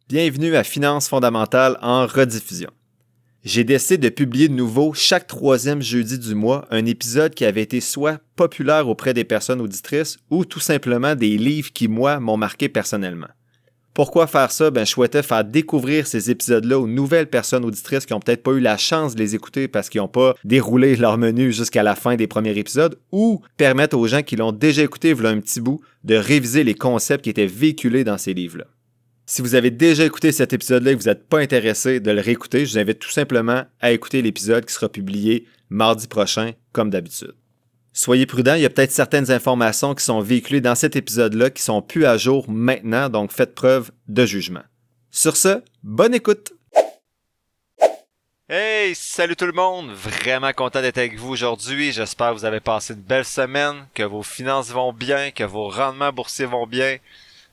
Bienvenue à Finances fondamentales en rediffusion. J'ai décidé de publier de nouveau chaque troisième jeudi du mois un épisode qui avait été soit populaire auprès des personnes auditrices ou tout simplement des livres qui, moi, m'ont marqué personnellement. Pourquoi faire ça? Je souhaitais faire découvrir ces épisodes-là aux nouvelles personnes auditrices qui n'ont peut-être pas eu la chance de les écouter parce qu'ils n'ont pas déroulé leur menu jusqu'à la fin des premiers épisodes, ou permettre aux gens qui l'ont déjà écouté voilà un petit bout de réviser les concepts qui étaient véhiculés dans ces livres-là. Si vous avez déjà écouté cet épisode-là et que vous n'êtes pas intéressé de le réécouter, je vous invite tout simplement à écouter l'épisode qui sera publié mardi prochain, comme d'habitude. Soyez prudents, il y a peut-être certaines informations qui sont véhiculées dans cet épisode-là qui sont plus à jour maintenant, donc faites preuve de jugement. Sur ce, bonne écoute! Hey, salut tout le monde! Vraiment content d'être avec vous aujourd'hui. J'espère que vous avez passé une belle semaine, que vos finances vont bien, que vos rendements boursiers vont bien.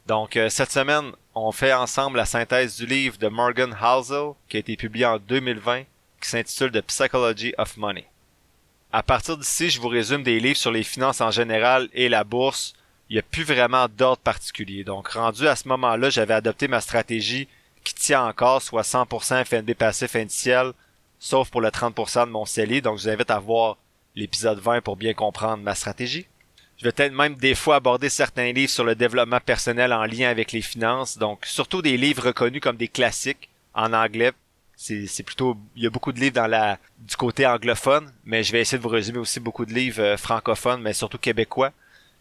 Donc, cette semaine, on fait ensemble la synthèse du livre de Morgan Housel qui a été publié en 2020, qui s'intitule The Psychology of Money. À partir d'ici, je vous résume des livres sur les finances en général et la bourse. Il n'y a plus vraiment d'ordre particulier. Donc, rendu à ce moment-là, j'avais adopté ma stratégie qui tient encore, soit 100% FNB passif indiciel, sauf pour le 30% de mon CELI. Donc, je vous invite à voir l'épisode 20 pour bien comprendre ma stratégie. Je vais peut-être même des fois aborder certains livres sur le développement personnel en lien avec les finances. Donc, surtout des livres reconnus comme des classiques en anglais. C'est plutôt, il y a beaucoup de livres du côté anglophone, mais je vais essayer de vous résumer aussi beaucoup de livres francophones, mais surtout québécois.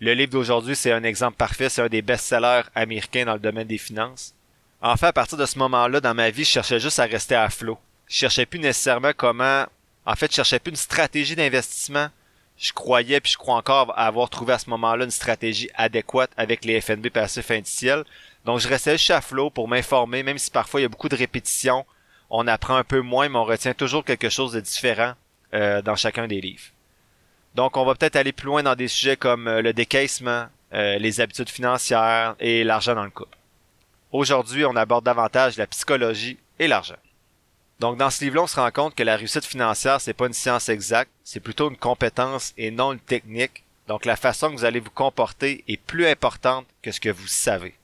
Le livre d'aujourd'hui, c'est un exemple parfait, c'est un des best-sellers américains dans le domaine des finances. En fait, à partir de ce moment-là, dans ma vie, je cherchais juste à rester à flot. Je cherchais plus nécessairement je cherchais plus une stratégie d'investissement. Je croyais, puis je crois encore avoir trouvé à ce moment-là une stratégie adéquate avec les FNB passifs indiciels. Donc, je restais juste à flot pour m'informer, même si parfois il y a beaucoup de répétitions. On apprend un peu moins, mais on retient toujours quelque chose de différent dans chacun des livres. Donc, on va peut-être aller plus loin dans des sujets comme le décaissement, les habitudes financières et l'argent dans le couple. Aujourd'hui, on aborde davantage la psychologie et l'argent. Donc, dans ce livre-là, on se rend compte que la réussite financière, c'est pas une science exacte, c'est plutôt une compétence et non une technique. Donc, la façon que vous allez vous comporter est plus importante que ce que vous savez.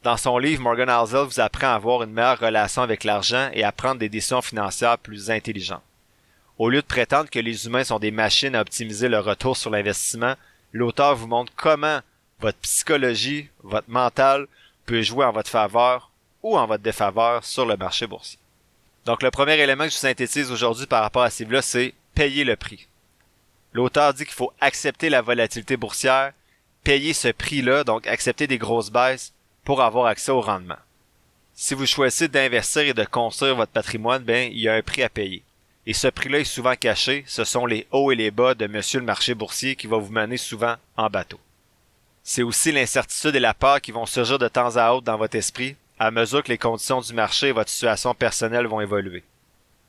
Dans son livre, Morgan Housel vous apprend à avoir une meilleure relation avec l'argent et à prendre des décisions financières plus intelligentes. Au lieu de prétendre que les humains sont des machines à optimiser le retour sur l'investissement, l'auteur vous montre comment votre psychologie, votre mental peut jouer en votre faveur ou en votre défaveur sur le marché boursier. Donc, le premier élément que je synthétise aujourd'hui par rapport à ce livre-là, c'est payer le prix. L'auteur dit qu'il faut accepter la volatilité boursière, payer ce prix-là, donc accepter des grosses baisses pour avoir accès au rendement. Si vous choisissez d'investir et de construire votre patrimoine, il y a un prix à payer. Et ce prix-là est souvent caché, ce sont les hauts et les bas de monsieur le marché boursier qui va vous mener souvent en bateau. C'est aussi l'incertitude et la peur qui vont surgir de temps à autre dans votre esprit, à mesure que les conditions du marché et votre situation personnelle vont évoluer.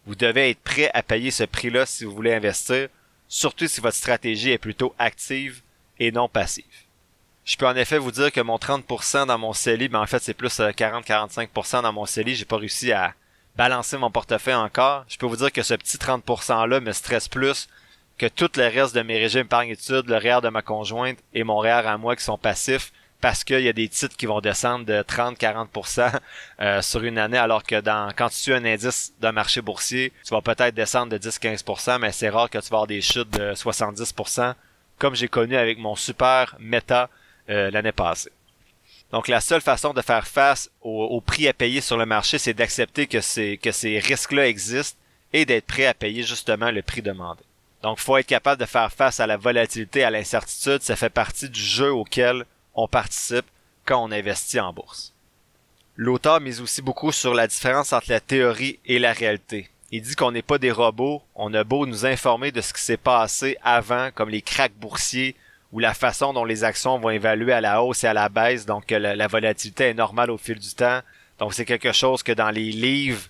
Vous devez être prêt à payer ce prix-là si vous voulez investir, surtout si votre stratégie est plutôt active et non passive. Je peux en effet vous dire que mon 30% dans mon CELI, en fait c'est plus 40-45% dans mon CELI, j'ai pas réussi à balancer mon portefeuille encore. Je peux vous dire que ce petit 30%-là me stresse plus que tout le reste de mes régimes épargne-études, le REER de ma conjointe et mon REER à moi qui sont passifs, parce qu'il y a des titres qui vont descendre de 30-40% sur une année, alors que quand tu suis un indice d'un marché boursier, tu vas peut-être descendre de 10-15%, mais c'est rare que tu vas avoir des chutes de 70%, comme j'ai connu avec mon super Meta l'année passée. Donc la seule façon de faire face au prix à payer sur le marché, c'est d'accepter que ces risques-là existent et d'être prêt à payer justement le prix demandé. Donc il faut être capable de faire face à la volatilité, à l'incertitude, ça fait partie du jeu auquel on participe quand on investit en bourse. L'auteur mise aussi beaucoup sur la différence entre la théorie et la réalité. Il dit qu'on n'est pas des robots, on a beau nous informer de ce qui s'est passé avant, comme les cracks boursiers, ou la façon dont les actions vont évaluer à la hausse et à la baisse, donc la volatilité est normale au fil du temps. Donc c'est quelque chose que dans les livres,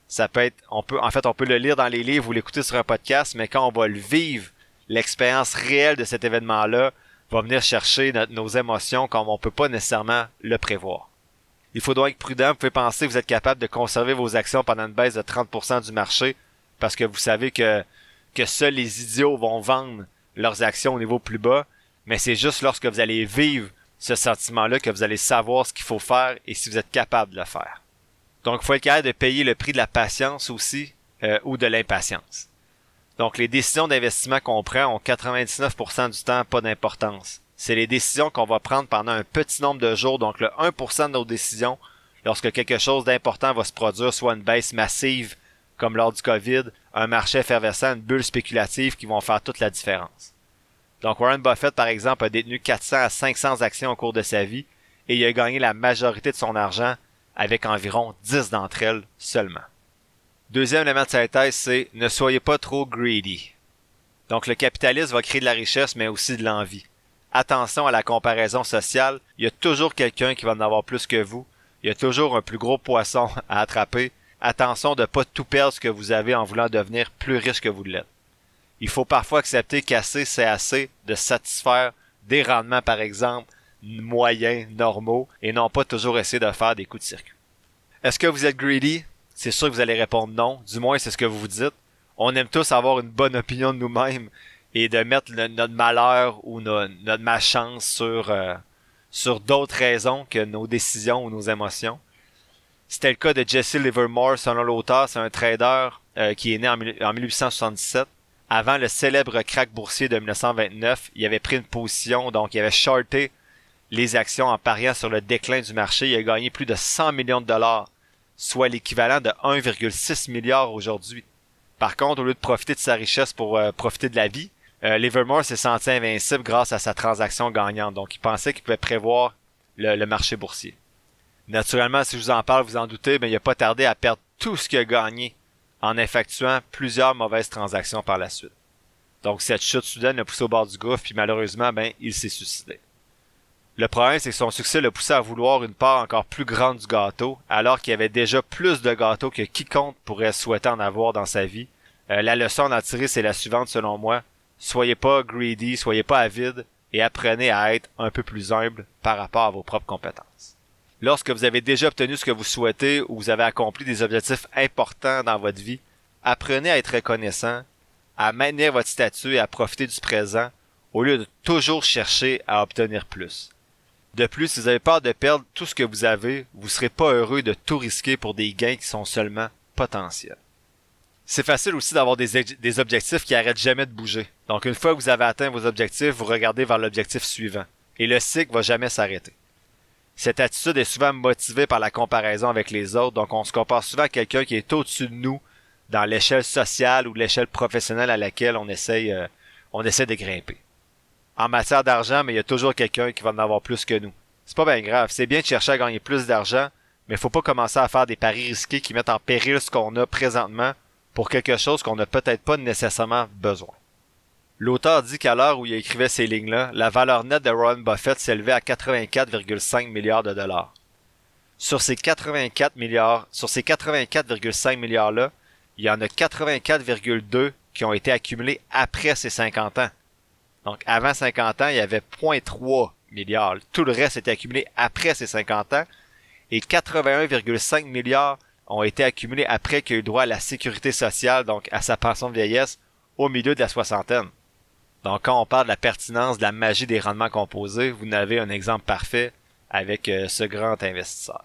ça peut être, on peut le lire dans les livres ou l'écouter sur un podcast, mais quand on va le vivre, l'expérience réelle de cet événement-là va venir chercher nos émotions comme on peut pas nécessairement le prévoir. Il faut donc être prudent, vous pouvez penser que vous êtes capable de conserver vos actions pendant une baisse de 30% du marché parce que vous savez que seuls les idiots vont vendre leurs actions au niveau plus bas, mais c'est juste lorsque vous allez vivre ce sentiment-là que vous allez savoir ce qu'il faut faire et si vous êtes capable de le faire. Donc, il faut être capable de payer le prix de la patience aussi ou de l'impatience. Donc, les décisions d'investissement qu'on prend ont 99% du temps pas d'importance. C'est les décisions qu'on va prendre pendant un petit nombre de jours, donc le 1% de nos décisions, lorsque quelque chose d'important va se produire, soit une baisse massive, comme lors du COVID, un marché effervescent, une bulle spéculative qui vont faire toute la différence. Donc, Warren Buffett, par exemple, a détenu 400 à 500 actions au cours de sa vie et il a gagné la majorité de son argent avec environ 10 d'entre elles seulement. Deuxième élément de cette thèse, c'est « Ne soyez pas trop greedy ». Donc, le capitalisme va créer de la richesse, mais aussi de l'envie. Attention à la comparaison sociale, il y a toujours quelqu'un qui va en avoir plus que vous, il y a toujours un plus gros poisson à attraper. Attention de ne pas tout perdre ce que vous avez en voulant devenir plus riche que vous l'êtes. Il faut parfois accepter qu'assez c'est assez de satisfaire des rendements, par exemple, moyens, normaux, et non pas toujours essayer de faire des coups de circuit. Est-ce que vous êtes greedy? C'est sûr que vous allez répondre non, du moins c'est ce que vous vous dites. On aime tous avoir une bonne opinion de nous-mêmes et de mettre notre malheur ou notre malchance sur d'autres raisons que nos décisions ou nos émotions. C'était le cas de Jesse Livermore, selon l'auteur, c'est un trader qui est né en 1877. Avant le célèbre crack boursier de 1929, il avait pris une position, donc il avait shorté les actions en pariant sur le déclin du marché. Il a gagné plus de 100 millions de dollars, soit l'équivalent de 1,6 milliard aujourd'hui. Par contre, au lieu de profiter de sa richesse pour profiter de la vie, Livermore s'est senti invincible grâce à sa transaction gagnante. Donc, il pensait qu'il pouvait prévoir le marché boursier. Naturellement, si je vous en parle, vous en doutez, mais il n'a pas tardé à perdre tout ce qu'il a gagné en effectuant plusieurs mauvaises transactions par la suite. Donc, cette chute soudaine l'a poussé au bord du gouffre, puis malheureusement, il s'est suicidé. Le problème, c'est que son succès l'a poussé à vouloir une part encore plus grande du gâteau, alors qu'il y avait déjà plus de gâteaux que quiconque pourrait souhaiter en avoir dans sa vie. La leçon à en tirer, c'est la suivante selon moi. Soyez pas greedy, soyez pas avide, et apprenez à être un peu plus humble par rapport à vos propres compétences. Lorsque vous avez déjà obtenu ce que vous souhaitez ou vous avez accompli des objectifs importants dans votre vie, apprenez à être reconnaissant, à maintenir votre statut et à profiter du présent au lieu de toujours chercher à obtenir plus. De plus, si vous avez peur de perdre tout ce que vous avez, vous ne serez pas heureux de tout risquer pour des gains qui sont seulement potentiels. C'est facile aussi d'avoir des objectifs qui arrêtent jamais de bouger. Donc une fois que vous avez atteint vos objectifs, vous regardez vers l'objectif suivant. Et le cycle va jamais s'arrêter. Cette attitude est souvent motivée par la comparaison avec les autres, donc on se compare souvent à quelqu'un qui est au-dessus de nous dans l'échelle sociale ou l'échelle professionnelle à laquelle on essaie de grimper. En matière d'argent, mais il y a toujours quelqu'un qui va en avoir plus que nous. C'est pas bien grave, c'est bien de chercher à gagner plus d'argent, mais il faut pas commencer à faire des paris risqués qui mettent en péril ce qu'on a présentement pour quelque chose qu'on n'a peut-être pas nécessairement besoin. L'auteur dit qu'à l'heure où il écrivait ces lignes-là, la valeur nette de Warren Buffett s'élevait à 84,5 milliards de dollars. Sur ces 84,5 milliards-là, il y en a 84,2 qui ont été accumulés après ses 50 ans. Donc, avant 50 ans, il y avait 0,3 milliards. Tout le reste était accumulé après ses 50 ans. Et 81,5 milliards ont été accumulés après qu'il ait eu droit à la sécurité sociale, donc à sa pension de vieillesse, au milieu de la soixantaine. Donc, quand on parle de la pertinence, de la magie des rendements composés, vous en avez un exemple parfait avec ce grand investisseur.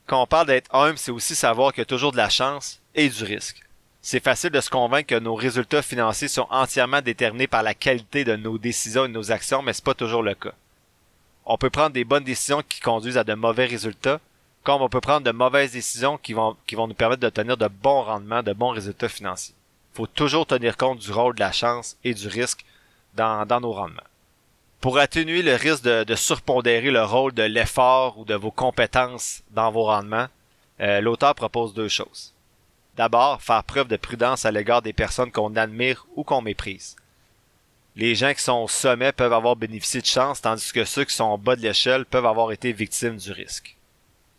Quand on parle d'être humble, c'est aussi savoir qu'il y a toujours de la chance et du risque. C'est facile de se convaincre que nos résultats financiers sont entièrement déterminés par la qualité de nos décisions et de nos actions, mais c'est pas toujours le cas. On peut prendre des bonnes décisions qui conduisent à de mauvais résultats, comme on peut prendre de mauvaises décisions qui vont nous permettre d'obtenir de bons rendements, de bons résultats financiers. Il faut toujours tenir compte du rôle de la chance et du risque dans nos rendements. Pour atténuer le risque de surpondérer le rôle de l'effort ou de vos compétences dans vos rendements, l'auteur propose deux choses. D'abord, faire preuve de prudence à l'égard des personnes qu'on admire ou qu'on méprise. Les gens qui sont au sommet peuvent avoir bénéficié de chance, tandis que ceux qui sont au bas de l'échelle peuvent avoir été victimes du risque.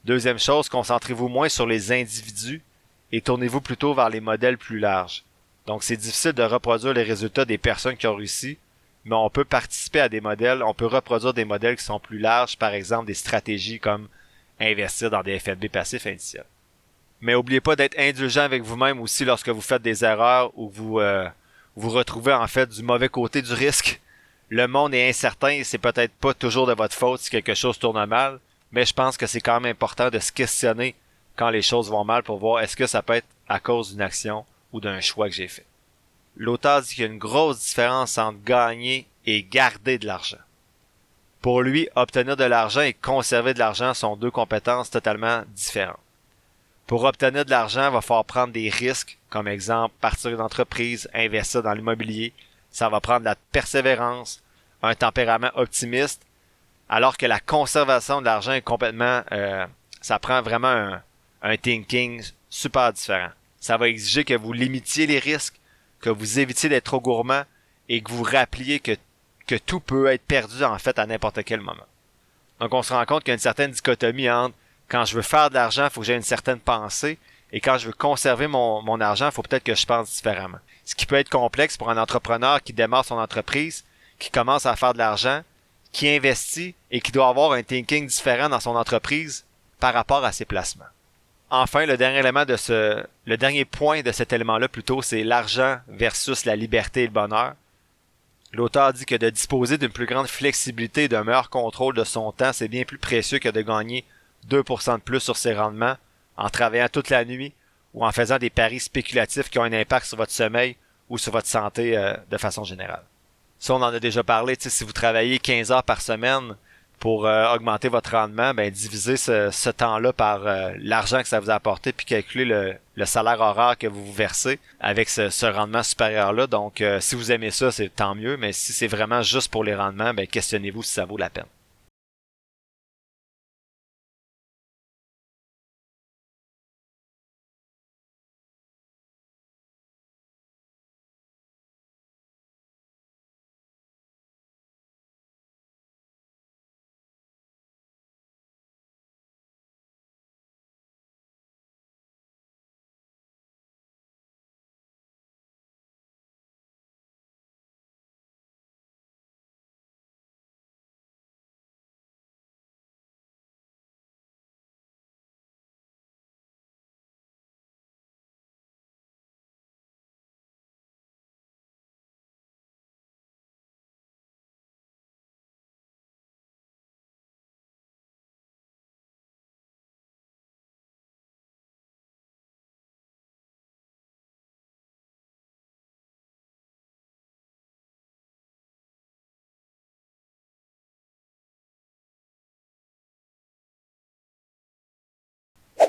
Deuxième chose, concentrez-vous moins sur les individus et tournez-vous plutôt vers les modèles plus larges. Donc, c'est difficile de reproduire les résultats des personnes qui ont réussi, mais on peut participer à des modèles, on peut reproduire des modèles qui sont plus larges, par exemple des stratégies comme investir dans des FNB passifs indiciels. Mais n'oubliez pas d'être indulgent avec vous-même aussi lorsque vous faites des erreurs ou vous vous retrouvez en fait du mauvais côté du risque. Le monde est incertain et c'est peut-être pas toujours de votre faute si quelque chose tourne mal, mais je pense que c'est quand même important de se questionner quand les choses vont mal pour voir est-ce que ça peut être à cause d'une action ou d'un choix que j'ai fait. L'auteur dit qu'il y a une grosse différence entre gagner et garder de l'argent. Pour lui, obtenir de l'argent et conserver de l'argent sont deux compétences totalement différentes. Pour obtenir de l'argent, il va falloir prendre des risques, comme exemple partir d'une entreprise, investir dans l'immobilier. Ça va prendre de la persévérance, un tempérament optimiste, alors que la conservation de l'argent est complètement... ça prend vraiment un thinking super différent. Ça va exiger que vous limitiez les risques, que vous évitiez d'être trop gourmand et que vous rappeliez que tout peut être perdu en fait à n'importe quel moment. Donc on se rend compte qu'il y a une certaine dichotomie entre quand je veux faire de l'argent, il faut que j'ai une certaine pensée, et quand je veux conserver mon argent, il faut peut-être que je pense différemment. Ce qui peut être complexe pour un entrepreneur qui démarre son entreprise, qui commence à faire de l'argent, qui investit et qui doit avoir un thinking différent dans son entreprise par rapport à ses placements. Enfin, le dernier point de cet élément-là plutôt, c'est l'argent versus la liberté et le bonheur. L'auteur dit que de disposer d'une plus grande flexibilité et d'un meilleur contrôle de son temps, c'est bien plus précieux que de gagner 2% de plus sur ses rendements en travaillant toute la nuit ou en faisant des paris spéculatifs qui ont un impact sur votre sommeil ou sur votre santé de façon générale. Ça, on en a déjà parlé. Si vous travaillez 15 heures par semaine pour augmenter votre rendement, ben divisez ce temps-là par l'argent que ça vous a apporté, puis calculez le salaire horaire que vous vous versez avec ce rendement supérieur-là. Donc, si vous aimez ça, c'est tant mieux, mais si c'est vraiment juste pour les rendements, ben questionnez-vous si ça vaut la peine.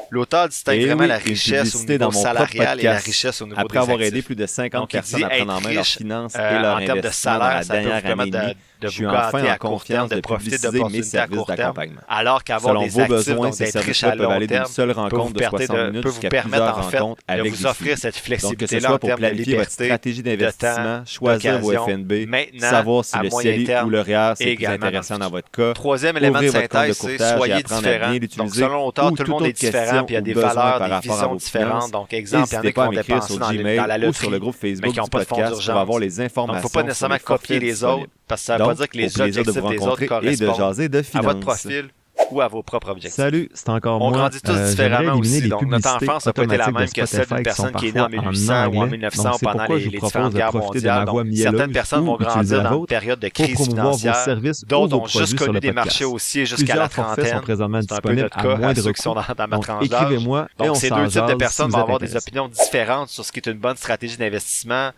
L'auteur distingue Et vraiment oui, la une richesse au publicité niveau dans mon propre salarial et la podcast. richesse au niveau Après des avoir actifs. aidé plus de 50 Donc, il personnes dit à prendre en être main leurs riche finances et leur en termes de investissement dans la salaire, ça peut vous dernière année et permettre demie, de je suis vous enfin gâter en à court confiance terme, de de profiter publiciser mes d'opportunités à services court terme, d'accompagnement. alors qu'avoir Selon des vos actifs, besoins, donc ces d'être riche services-là à peuvent long aller d'une terme, seule peut rencontre vous de 60 minutes jusqu'à plusieurs rencontres de avec vous offrir Lucie. cette Donc, que ce flexibilité-là soit en pour termes de planifier votre liberté, stratégie de temps, d'investissement, choisir vos d'occasion, FNB, maintenant, savoir si à le moyen CELI terme ou le REER c'est et plus également dans le intéressant dans futur. votre cas, Troisième élément de ouvrir votre compte de synthèse, c'est courtage et soyez apprendre à différent. bien Donc, l'utiliser selon l'auteur, ou tout le toute monde est autre différent, question puis il y a ou des besoin valeurs, par des rapport à visions vos différentes. finances. Donc, exemple, il y en a N'hésitez qui pas à vont m'écrire sur dépenser Gmail dans la ou sur le loterie, groupe mais Facebook qui n'ont du pas de fonds podcast pour avoir d'urgence. les Donc, il ne faut informations pas sur nécessairement les copier forfaits les autres, disponibles. parce que ça ne veut pas Donc, dire que au les plaisir de objectifs vous des autres rencontrer et de correspondent jaser de à votre finances. profil ou à vos propres objectifs. Salut, c'est encore On moi. grandit tous J'aimerais différemment éliminer aussi, les donc notre publicités enfance n'a pas été la automatiques de même que celle d'une Spotify qui sont personne qui est née en parfois en 1800 ou en anglais. 1900 Donc, c'est pendant pourquoi je vous les propose différentes de guerres profiter de mondiales. ma Donc, voix certaines mielleuse personnes vont ou utiliser grandir la dans une vôtre période de pour crise promouvoir vos financière. services ou D'autres vos ont juste produits sur connu le des marchés podcast. haussiers jusqu'à la Plusieurs forfaits sont trentaine. présentement C'est un peu disponibles notre à cas à moindre ceux qui sont coût. dans ma Donc, tranche d'âge. écrivez-moi et Donc, on ces s'en deux types de jase si personnes vous vont êtes avoir des intéressé. opinions différentes sur ce qui est une bonne stratégie d'investissement.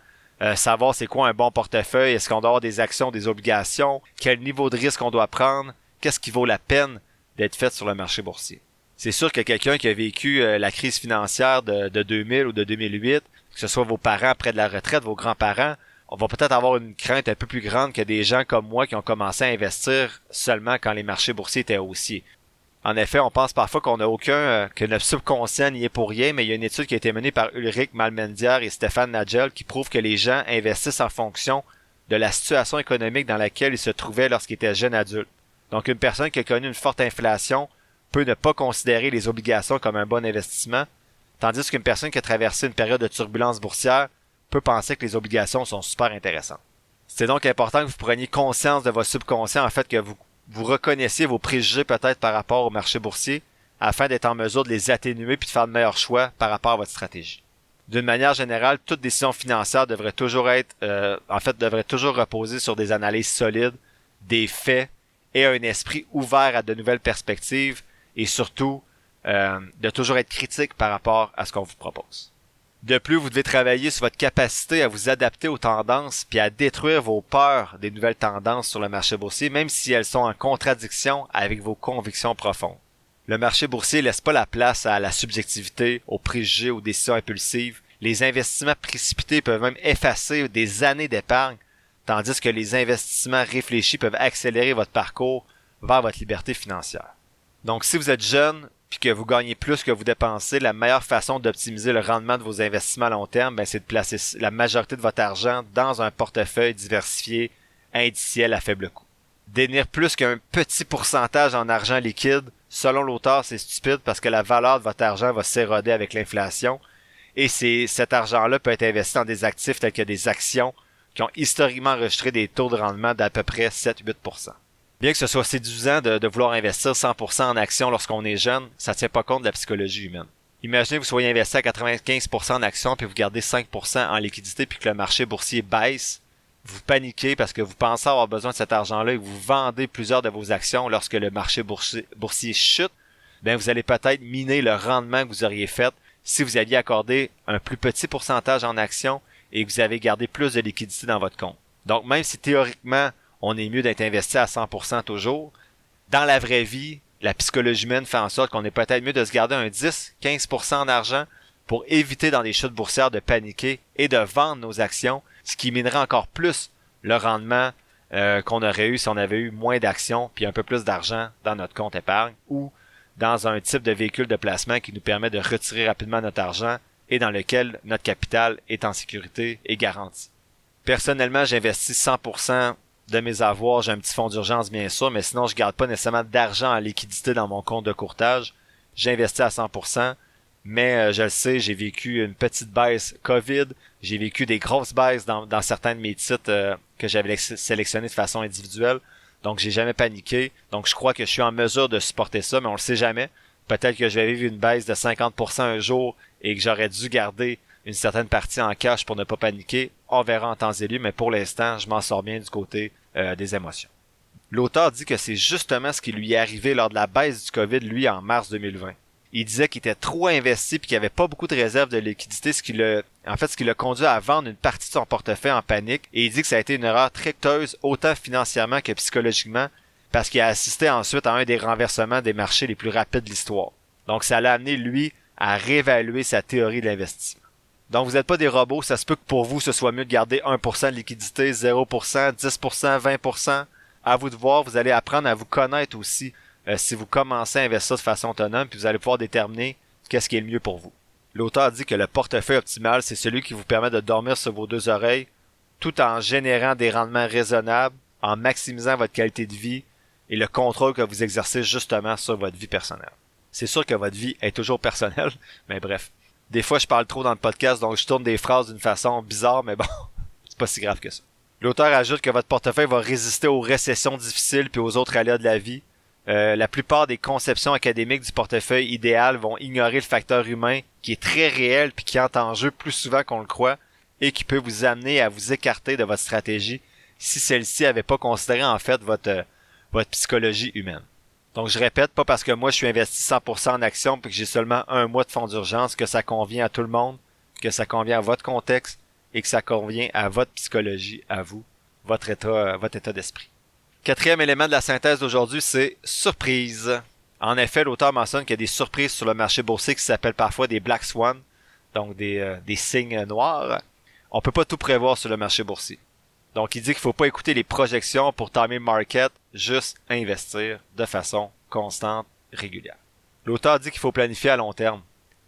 Savoir c'est quoi un bon portefeuille, est-ce qu'on doit avoir des actions, des obligations, quel niveau de risque on doit prendre, qu'est-ce qui vaut la peine d'être fait sur le marché boursier. C'est sûr que quelqu'un qui a vécu la crise financière de 2000 ou de 2008, que ce soit vos parents après de la retraite, vos grands-parents, on va peut-être avoir une crainte un peu plus grande que des gens comme moi qui ont commencé à investir seulement quand les marchés boursiers étaient haussiers. En effet, on pense parfois qu'on n'a que notre subconscient n'y est pour rien, mais il y a une étude qui a été menée par Ulrich Malmendier et Stéphane Nagel qui prouve que les gens investissent en fonction de la situation économique dans laquelle ils se trouvaient lorsqu'ils étaient jeunes adultes. Donc, une personne qui a connu une forte inflation peut ne pas considérer les obligations comme un bon investissement, tandis qu'une personne qui a traversé une période de turbulence boursière peut penser que les obligations sont super intéressantes. C'est donc important que vous preniez conscience de votre subconscient, en fait, que vous reconnaissiez vos préjugés peut-être par rapport au marché boursier, afin d'être en mesure de les atténuer puis de faire de meilleurs choix par rapport à votre stratégie. D'une manière générale, toute décision financière devrait toujours reposer sur des analyses solides, des faits et un esprit ouvert à de nouvelles perspectives et surtout de toujours être critique par rapport à ce qu'on vous propose. De plus, vous devez travailler sur votre capacité à vous adapter aux tendances puis à détruire vos peurs des nouvelles tendances sur le marché boursier, même si elles sont en contradiction avec vos convictions profondes. Le marché boursier laisse pas la place à la subjectivité, aux préjugés, aux décisions impulsives. Les investissements précipités peuvent même effacer des années d'épargne, tandis que les investissements réfléchis peuvent accélérer votre parcours vers votre liberté financière. Donc, si vous êtes jeune puis que vous gagnez plus que vous dépensez, la meilleure façon d'optimiser le rendement de vos investissements à long terme, c'est de placer la majorité de votre argent dans un portefeuille diversifié, indiciel à faible coût. Détenir plus qu'un petit pourcentage en argent liquide, selon l'auteur, c'est stupide parce que la valeur de votre argent va s'éroder avec l'inflation et cet argent-là peut être investi dans des actifs tels que des actions qui ont historiquement enregistré des taux de rendement d'à peu près 7-8%. Bien que ce soit séduisant de vouloir investir 100% en actions lorsqu'on est jeune, ça ne tient pas compte de la psychologie humaine. Imaginez que vous soyez investi à 95% en actions puis vous gardez 5% en liquidité puis que le marché boursier baisse. Vous paniquez parce que vous pensez avoir besoin de cet argent-là et que vous vendez plusieurs de vos actions lorsque le marché boursier chute. Bien, vous allez peut-être miner le rendement que vous auriez fait si vous aviez accordé un plus petit pourcentage en actions et que vous avez gardé plus de liquidité dans votre compte. Donc, même si théoriquement, on est mieux d'être investi à 100% toujours, dans la vraie vie, la psychologie humaine fait en sorte qu'on est peut-être mieux de se garder un 10-15% en argent pour éviter dans les chutes boursières de paniquer et de vendre nos actions, ce qui minerait encore plus le rendement qu'on aurait eu si on avait eu moins d'actions puis un peu plus d'argent dans notre compte épargne ou dans un type de véhicule de placement qui nous permet de retirer rapidement notre argent et dans lequel notre capital est en sécurité et garanti. Personnellement, j'investis 100% de mes avoirs. J'ai un petit fonds d'urgence bien sûr, mais sinon je garde pas nécessairement d'argent en liquidité dans mon compte de courtage. J'investis à 100%, mais je le sais, j'ai vécu une petite baisse COVID, j'ai vécu des grosses baisses dans certains de mes titres que j'avais sélectionnés de façon individuelle. Donc j'ai jamais paniqué. Donc je crois que je suis en mesure de supporter ça, mais on le sait jamais. Peut-être que je vais vivre une baisse de 50% un jour et que j'aurais dû garder une certaine partie en cash pour ne pas paniquer. On verra en temps et lieu, mais pour l'instant, je m'en sors bien du côté des émotions. L'auteur dit que c'est justement ce qui lui est arrivé lors de la baisse du COVID, lui, en mars 2020. Il disait qu'il était trop investi et qu'il n'y avait pas beaucoup de réserves de liquidité, ce qui l'a conduit à vendre une partie de son portefeuille en panique. Et il dit que ça a été une erreur très coûteuse, autant financièrement que psychologiquement, parce qu'il a assisté ensuite à un des renversements des marchés les plus rapides de l'histoire. Donc ça l'a amené, lui, à réévaluer sa théorie de l'investissement. Donc vous n'êtes pas des robots, ça se peut que pour vous, ce soit mieux de garder 1% de liquidité, 0%, 10%, 20%. À vous de voir, vous allez apprendre à vous connaître aussi si vous commencez à investir de façon autonome, puis vous allez pouvoir déterminer qu'est-ce qui est le mieux pour vous. L'auteur dit que le portefeuille optimal, c'est celui qui vous permet de dormir sur vos deux oreilles, tout en générant des rendements raisonnables, en maximisant votre qualité de vie et le contrôle que vous exercez justement sur votre vie personnelle. C'est sûr que votre vie est toujours personnelle, mais bref. Des fois, je parle trop dans le podcast, donc je tourne des phrases d'une façon bizarre, mais bon, c'est pas si grave que ça. L'auteur ajoute que votre portefeuille va résister aux récessions difficiles puis aux autres aléas de la vie. La plupart des conceptions académiques du portefeuille idéal vont ignorer le facteur humain qui est très réel puis qui entre en jeu plus souvent qu'on le croit et qui peut vous amener à vous écarter de votre stratégie si celle-ci n'avait pas considéré en fait votre psychologie humaine. Donc je répète, pas parce que moi je suis investi 100% en actions puis que j'ai seulement un mois de fonds d'urgence que ça convient à tout le monde, que ça convient à votre contexte et que ça convient à votre psychologie, à vous, votre état d'esprit. Quatrième élément de la synthèse d'aujourd'hui, c'est surprise. En effet, l'auteur mentionne qu'il y a des surprises sur le marché boursier qui s'appellent parfois des Black Swan, donc des signes noirs. On peut pas tout prévoir sur le marché boursier. Donc il dit qu'il faut pas écouter les projections pour timer le market, juste investir de façon constante, régulière. L'auteur dit qu'il faut planifier à long terme.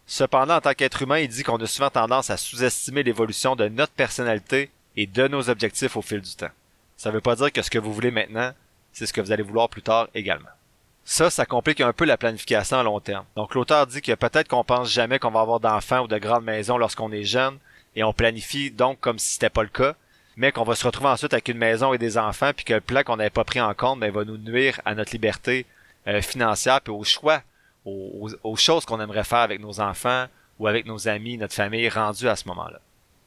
Cependant, en tant qu'être humain, il dit qu'on a souvent tendance à sous-estimer l'évolution de notre personnalité et de nos objectifs au fil du temps. Ça veut pas dire que ce que vous voulez maintenant, c'est ce que vous allez vouloir plus tard également. Ça complique un peu la planification à long terme. Donc l'auteur dit que peut-être qu'on pense jamais qu'on va avoir d'enfants ou de grandes maisons lorsqu'on est jeune, et on planifie donc comme si c'était pas le cas, mais qu'on va se retrouver ensuite avec une maison et des enfants, puis que le plan qu'on n'avait pas pris en compte va nous nuire à notre liberté financière, puis au choix, aux choses qu'on aimerait faire avec nos enfants ou avec nos amis, notre famille rendue à ce moment-là.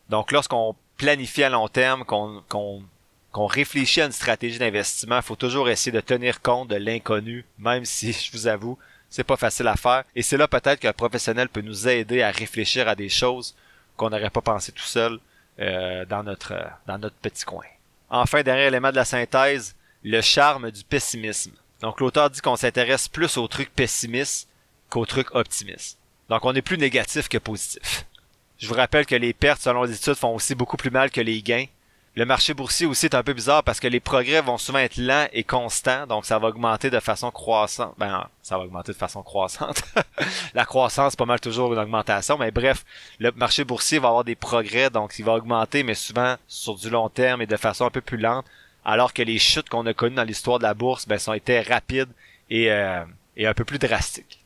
Donc lorsqu'on planifie à long terme, qu'on réfléchit à une stratégie d'investissement, il faut toujours essayer de tenir compte de l'inconnu, même si, je vous avoue, c'est pas facile à faire. Et c'est là peut-être qu'un professionnel peut nous aider à réfléchir à des choses qu'on n'aurait pas pensé tout seul dans notre petit coin. Enfin, dernier élément de la synthèse, le charme du pessimisme. Donc l'auteur dit qu'on s'intéresse plus aux trucs pessimistes qu'aux trucs optimistes. Donc on est plus négatif que positif. Je vous rappelle que les pertes selon les études font aussi beaucoup plus mal que les gains. Le marché boursier aussi est un peu bizarre parce que les progrès vont souvent être lents et constants, donc ça va augmenter de façon croissante. Ça va augmenter de façon croissante. La croissance, pas mal toujours une augmentation, mais bref, le marché boursier va avoir des progrès, donc il va augmenter, mais souvent sur du long terme et de façon un peu plus lente, alors que les chutes qu'on a connues dans l'histoire de la bourse, ont été rapides et un peu plus drastiques.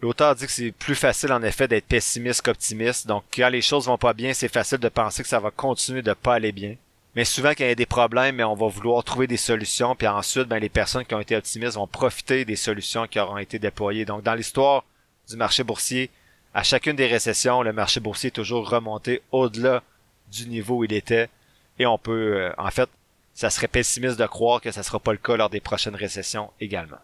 L'auteur dit que c'est plus facile en effet d'être pessimiste qu'optimiste, donc quand les choses vont pas bien, c'est facile de penser que ça va continuer de pas aller bien. Mais souvent, quand il y a des problèmes, on va vouloir trouver des solutions, puis ensuite, les personnes qui ont été optimistes vont profiter des solutions qui auront été déployées. Donc, dans l'histoire du marché boursier, à chacune des récessions, le marché boursier est toujours remonté au-delà du niveau où il était. Et on peut, ça serait pessimiste de croire que ça sera pas le cas lors des prochaines récessions également.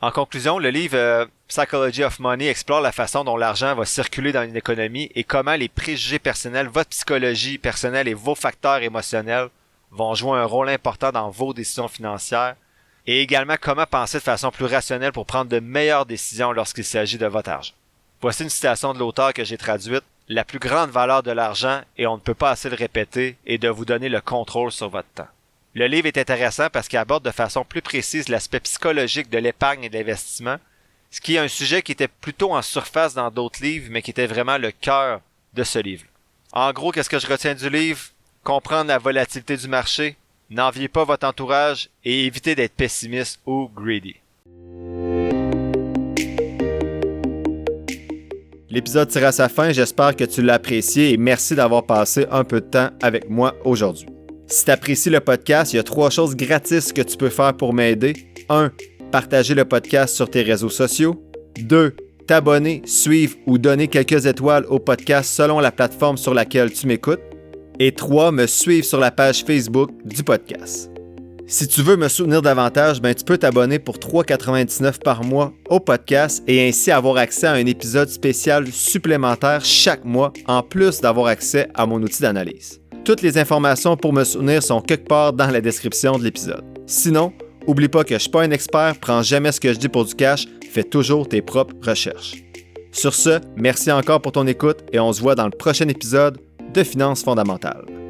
En conclusion, le livre Psychology of Money explore la façon dont l'argent va circuler dans une économie et comment les préjugés personnels, votre psychologie personnelle et vos facteurs émotionnels vont jouer un rôle important dans vos décisions financières et également comment penser de façon plus rationnelle pour prendre de meilleures décisions lorsqu'il s'agit de votre argent. Voici une citation de l'auteur que j'ai traduite. La plus grande valeur de l'argent, et on ne peut pas assez le répéter, est de vous donner le contrôle sur votre temps. Le livre est intéressant parce qu'il aborde de façon plus précise l'aspect psychologique de l'épargne et de l'investissement, ce qui est un sujet qui était plutôt en surface dans d'autres livres, mais qui était vraiment le cœur de ce livre. En gros, qu'est-ce que je retiens du livre? Comprendre la volatilité du marché, n'enviez pas votre entourage et évitez d'être pessimiste ou greedy. L'épisode tire à sa fin, j'espère que tu l'as apprécié et merci d'avoir passé un peu de temps avec moi aujourd'hui. Si tu apprécies le podcast, il y a 3 choses gratis que tu peux faire pour m'aider. 1. Partager le podcast sur tes réseaux sociaux. 2. T'abonner, suivre ou donner quelques étoiles au podcast selon la plateforme sur laquelle tu m'écoutes. Et 3. Me suivre sur la page Facebook du podcast. Si tu veux me soutenir davantage, tu peux t'abonner pour $3,99 par mois au podcast et ainsi avoir accès à un épisode spécial supplémentaire chaque mois, en plus d'avoir accès à mon outil d'analyse. Toutes les informations pour me soutenir sont quelque part dans la description de l'épisode. Sinon, oublie pas que je suis pas un expert, prends jamais ce que je dis pour du cash, fais toujours tes propres recherches. Sur ce, merci encore pour ton écoute et on se voit dans le prochain épisode de Finances fondamentales.